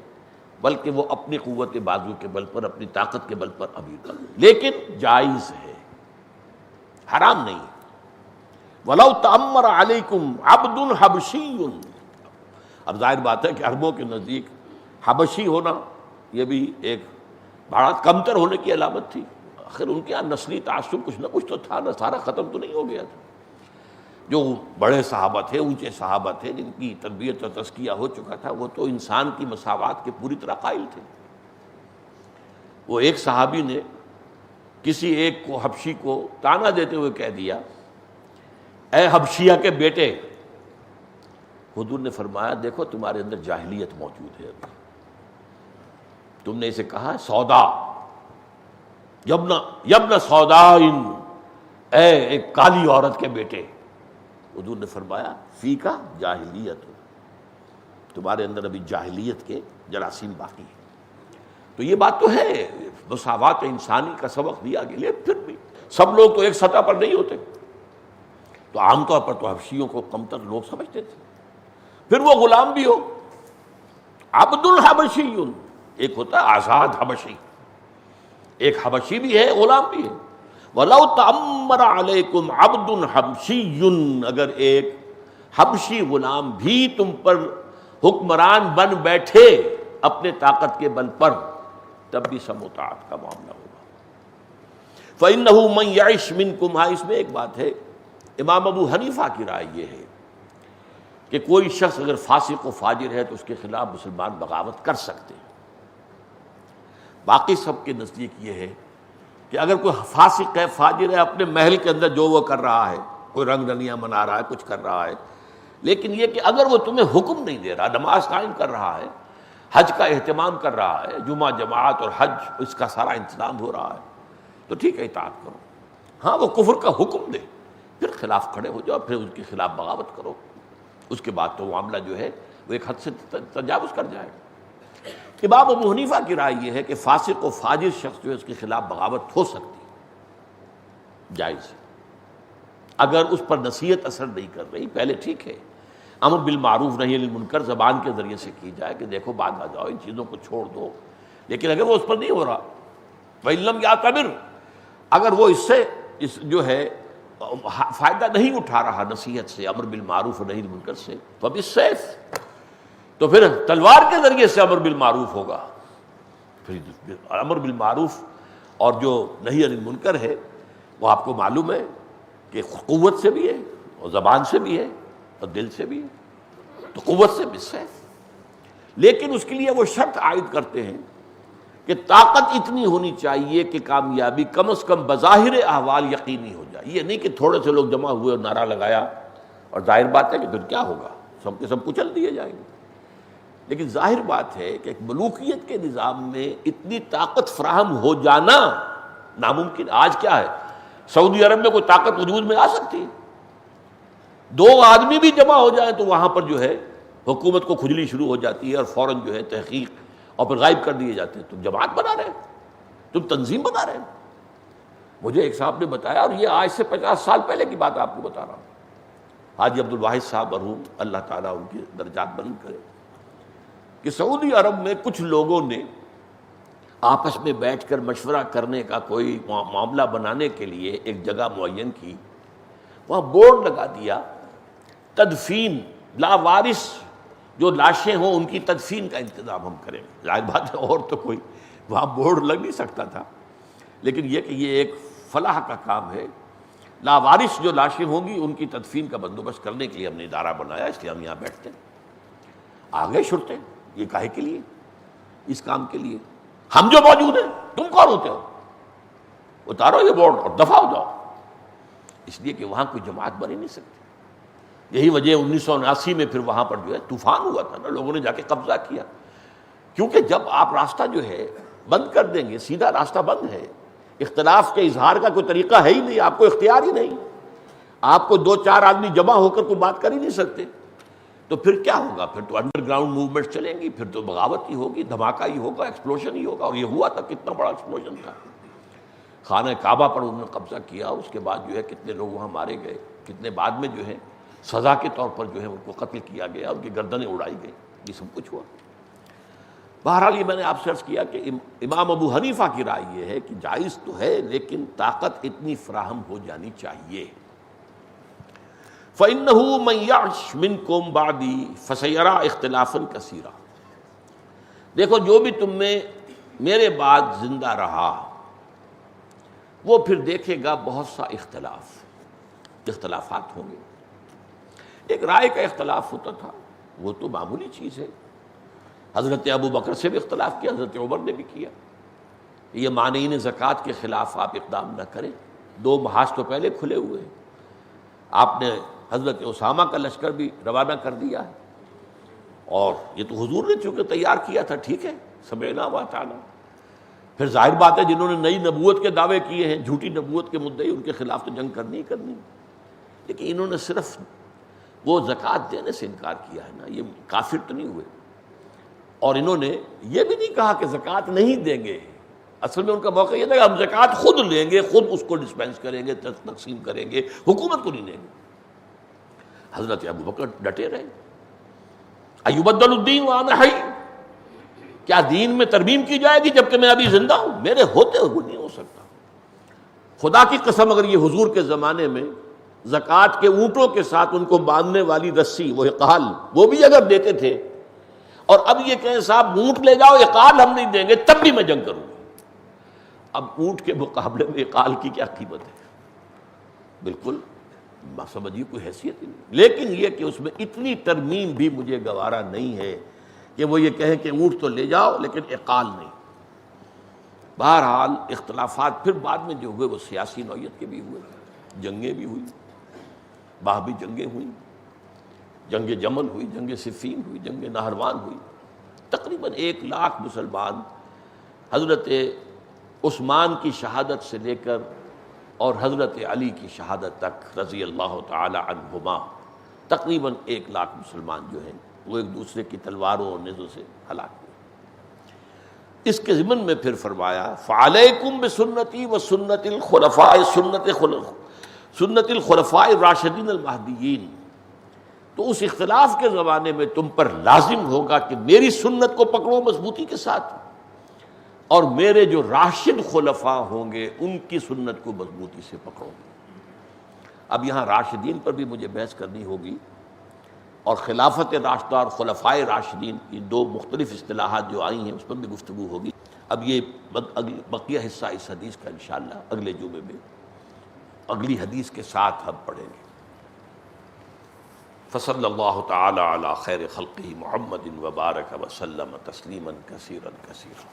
بلکہ وہ اپنی قوت بازو کے بل پر، اپنی طاقت کے بل پر امیر بنے. لیکن جائز ہے، حرام نہیں. وَلَوْ تَأَمَّرَ عَلَيْكُمْ عَبْدٌ حَبْشِيٌّ. اب ظاہر بات ہے کہ عربوں کے نزدیک حبشی ہونا یہ بھی ایک بڑا کمتر ہونے کی علامت تھی. آخر ان کے یہاں نسلی تعصب کچھ نہ کچھ تو تھا، نہ سارا ختم تو نہیں ہو گیا تھا. جو بڑے صحابہ تھے، اونچے صحابہ تھے، جن کی تربیت اور تزکیہ ہو چکا تھا، وہ تو انسان کی مساوات کے پوری طرح قائل تھے. وہ ایک صحابی نے کسی ایک کو حبشی کو تانا دیتے ہوئے کہہ دیا، اے حبشیہ کے بیٹے. حضور نے فرمایا دیکھو تمہارے اندر جاہلیت موجود ہے، ابھی تم نے اسے کہا سودا، یبن سودائن، اے ایک کالی عورت کے بیٹے. حضور نے فرمایا فی کا جاہلیت، تمہارے اندر ابھی جاہلیت کے جراثیم باقی ہیں. تو یہ بات تو ہے، مساوات انسانی کا سبق دیا گیا. لیکن پھر بھی سب لوگ تو ایک سطح پر نہیں ہوتے، تو عام طور پر تو حبشیوں کو کمتر لوگ سمجھتے تھے. پھر وہ غلام بھی ہو، عبد الحبشی، ایک ہوتا ہے آزاد حبشی، ایک حبشی بھی ہے، غلام بھی ہے. وَلَوْ تَأَمَّرَ عَلَيْكُمْ عَبْدٌ حَبْشِيٌّ، اگر ایک حبشی غلام بھی تم پر حکمران بن بیٹھے اپنے طاقت کے بل پر، تب بھی سموطاعت کا معاملہ ہوگا. فَإِنَّهُ مَنْ يَعِشْ مِنْكُمْ. ہاں اس میں ایک بات ہے، امام ابو حنیفہ کی رائے یہ ہے کہ کوئی شخص اگر فاسق و فاجر ہے تو اس کے خلاف مسلمان بغاوت کر سکتے ہیں. باقی سب کے نزدیک یہ ہے کہ اگر کوئی فاسق ہے، فاجر ہے، اپنے محل کے اندر جو وہ کر رہا ہے، کوئی رنگ رنیاں منا رہا ہے، کچھ کر رہا ہے، لیکن یہ کہ اگر وہ تمہیں حکم نہیں دے رہا، نماز قائم کر رہا ہے، حج کا اہتمام کر رہا ہے، جمعہ جماعت اور حج اس کا سارا انتظام ہو رہا ہے، تو ٹھیک ہے اطاعت کرو. ہاں وہ کفر کا حکم دے، پھر خلاف کھڑے ہو جاؤ، پھر اس کے خلاف بغاوت کرو. اس کے بعد تو معاملہ جو ہے وہ ایک حد سے تجاوز کر جائے. امام ابو حنیفہ کی رائے یہ ہے کہ فاسق و فاجر شخص جو ہے اس کے خلاف بغاوت ہو سکتی ہے، جائز ہے، اگر اس پر نصیحت اثر نہیں کر رہی. پہلے ٹھیک ہے امر بالمعروف نہی عن المنکر زبان کے ذریعے سے کی جائے کہ دیکھو بعد آ جاؤ، ان چیزوں کو چھوڑ دو. لیکن اگر وہ اس پر نہیں ہو رہا، وَإِن لَمْ يَعْتَبِرْ، اگر وہ اس جو ہے فائدہ نہیں اٹھا رہا نصیحت سے، امر بالمعروف و نہی عن المنکر سے، فَبِالسَّيْفِ، تو پھر تلوار کے ذریعے سے امر بالمعروف ہوگا. پھر امر بالمعروف اور جو نہی عن المنکر ہے وہ آپ کو معلوم ہے کہ قوت سے بھی ہے اور زبان سے بھی ہے اور دل سے بھی ہے، تو قوت سے بالسیف. لیکن اس کے لیے وہ شرط عائد کرتے ہیں کہ طاقت اتنی ہونی چاہیے کہ کامیابی کم از کم بظاہر احوال یقینی ہو جائے. یہ نہیں کہ تھوڑے سے لوگ جمع ہوئے اور نعرہ لگایا اور ظاہر بات ہے کہ پھر کیا ہوگا، سب کے سب کچل دیے جائیں گے. لیکن ظاہر بات ہے کہ ایک ملوکیت کے نظام میں اتنی طاقت فراہم ہو جانا ناممکن. آج کیا ہے، سعودی عرب میں کوئی طاقت وجود میں آ سکتی ہے، 2 آدمی بھی جمع ہو جائیں تو وہاں پر جو ہے حکومت کو کھجلی شروع ہو جاتی ہے اور فوراً جو ہے تحقیق اور پھر غائب کر دیے جاتے ہیں. تم جماعت بنا رہے ہیں، تم تنظیم بنا رہے ہیں. مجھے ایک صاحب نے بتایا، اور یہ آج سے 50 سال پہلے کی بات آپ کو بتا رہا ہوں، حاجی عبدالواحد صاحب مرحوم، اللہ تعالیٰ ان کے درجات بلند کرے، کہ سعودی عرب میں کچھ لوگوں نے آپس میں بیٹھ کر مشورہ کرنے کا کوئی معاملہ بنانے کے لیے ایک جگہ معین کی، وہاں بورڈ لگا دیا تدفین، لاوارث جو لاشیں ہوں ان کی تدفین کا انتظام ہم کریں گے۔ ظاہر بات ہے اور تو کوئی وہاں بورڈ لگ نہیں سکتا تھا، لیکن یہ کہ یہ ایک فلاح کا کام ہے، لاوارث جو لاشیں ہوں گی ان کی تدفین کا بندوبست کرنے کے لیے ہم نے ادارہ بنایا، اس لیے ہم یہاں بیٹھتے ہیں۔ آگے چھٹتے یہ کاہے کے لیے؟ اس کام کے لیے ہم جو موجود ہیں، تم کون ہوتے ہو؟ اتارو یہ بورڈ اور دفع ہو جاؤ، اس لیے کہ وہاں کوئی جماعت بن ہی نہیں سکتی۔ یہی وجہ 1979 میں پھر وہاں پر جو ہے طوفان ہوا تھا نا، لوگوں نے جا کے قبضہ کیا، کیونکہ جب آپ راستہ جو ہے بند کر دیں گے، سیدھا راستہ بند ہے، اختلاف کے اظہار کا کوئی طریقہ ہے ہی نہیں، آپ کو اختیار ہی نہیں، آپ کو 2-4 آدمی جمع ہو کر کوئی بات کر ہی نہیں سکتے، تو پھر کیا ہوگا؟ پھر تو انڈر گراؤنڈ موومنٹ چلیں گی، پھر تو بغاوت ہی ہوگی، دھماکہ ہی ہوگا، ایکسپلوژن ہی ہوگا، اور یہ ہوا تھا، کتنا بڑا ایکسپلوژن تھا۔ خانہ کعبہ پر انہوں نے قبضہ کیا، اس کے بعد جو ہے کتنے لوگ وہاں مارے گئے، کتنے بعد میں جو ہے سزا کے طور پر جو ہے ان کو قتل کیا گیا، ان کی گردنیں اڑائی گئی، یہ سب کچھ ہوا۔ بہرحال یہ میں نے آپ سے عرض کیا کہ امام ابو حنیفہ کی رائے یہ ہے کہ جائز تو ہے لیکن طاقت اتنی فراہم ہو جانی چاہیے۔ فَإِنَّهُ مَن يَعْشْ مِنكُم بَعْدِي فَسَيَرَىٰ اخْتِلَافًا كَثِيرًا، دیکھو جو بھی تم میں میرے بعد زندہ رہا وہ پھر دیکھے گا بہت سا اختلافات ہوں گے۔ ایک رائے کا اختلاف ہوتا تھا، وہ تو معمولی چیز ہے، حضرت ابو بکر سے بھی اختلاف کیا، حضرت عمر نے بھی کیا، یہ مانعین زکوٰۃ کے خلاف آپ اقدام نہ کریں، 2 محاذ تو پہلے کھلے ہوئے ہیں، آپ نے حضرت اسامہ کا لشکر بھی روانہ کر دیا ہے، اور یہ تو حضور نے چونکہ تیار کیا تھا، ٹھیک ہے، سمعنا واطعنا۔ پھر ظاہر بات ہے جنہوں نے نئی نبوت کے دعوے کیے ہیں، جھوٹی نبوت کے مدعی، ان کے خلاف تو جنگ کرنی ہی کرنی، لیکن انہوں نے صرف وہ زکوٰۃ دینے سے انکار کیا ہے نا، یہ کافر تو نہیں ہوئے، اور انہوں نے یہ بھی نہیں کہا کہ زکوٰۃ نہیں دیں گے، اصل میں ان کا موقع یہ تھا کہ ہم زکوٰۃ خود لیں گے، خود اس کو ڈسپینس کریں گے، تقسیم کریں گے، حکومت کو نہیں دیں گے۔ حضرت ابو بکر ڈٹے رہے، ایبدل الدین وانا حی، کیا دین میں ترمیم کی جائے گی جبکہ میں ابھی زندہ ہوں؟ میرے ہوتے ہوئے نہیں ہو سکتا۔ خدا کی قسم اگر یہ حضور کے زمانے میں زکوٰۃ کے اونٹوں کے ساتھ ان کو باندھنے والی رسی، وہ اقال، وہ بھی اگر دیتے تھے، اور اب یہ کہیں صاحب اونٹ لے جاؤ، اقال ہم نہیں دیں گے، تب بھی میں جنگ کروں گا۔ اب اونٹ کے مقابلے میں اقال کی کیا قیمت ہے؟ بالکل سمجھیے کوئی حیثیت ہی نہیں، لیکن یہ کہ اس میں اتنی ترمیم بھی مجھے گوارا نہیں ہے کہ وہ یہ کہیں کہ اونٹ تو لے جاؤ لیکن اقال نہیں۔ بہرحال اختلافات پھر بعد میں جو ہوئے وہ سیاسی نوعیت کے بھی ہوئے، جنگیں بھی ہوئی، باہمی جنگیں ہوئیں، جنگ جمل ہوئی، جنگ صفین ہوئی، جنگ نہروان ہوئی، تقریباً 1 لاکھ مسلمان حضرت عثمان کی شہادت سے لے کر اور حضرت علی کی شہادت تک رضی اللہ تعالی عنہما، تقریباً 1 لاکھ مسلمان جو ہیں وہ ایک دوسرے کی تلواروں اور نیزوں سے ہلاک ہوئے۔ اس کے ضمن میں پھر فرمایا فعلیکم بسنتی و سنت الخلفاء الراشدین المہدیین، تو اس اختلاف کے زمانے میں تم پر لازم ہوگا کہ میری سنت کو پکڑو مضبوطی کے ساتھ، اور میرے جو راشد خلفاء ہوں گے ان کی سنت کو مضبوطی سے پکڑو۔ اب یہاں راشدین پر بھی مجھے بحث کرنی ہوگی، اور خلافت راشدہ اور خلفائے راشدین کی 2 مختلف اصطلاحات جو آئی ہیں اس پر بھی گفتگو ہوگی۔ اب یہ بقیہ حصہ اس حدیث کا انشاءاللہ اگلے جمعے میں اگلی حدیث کے ساتھ ہم پڑھیں گے۔ فصلی اللہ تعالی علی خیر خلقہ محمد وبارک وسلم تسلیما کثیرا کثیرا۔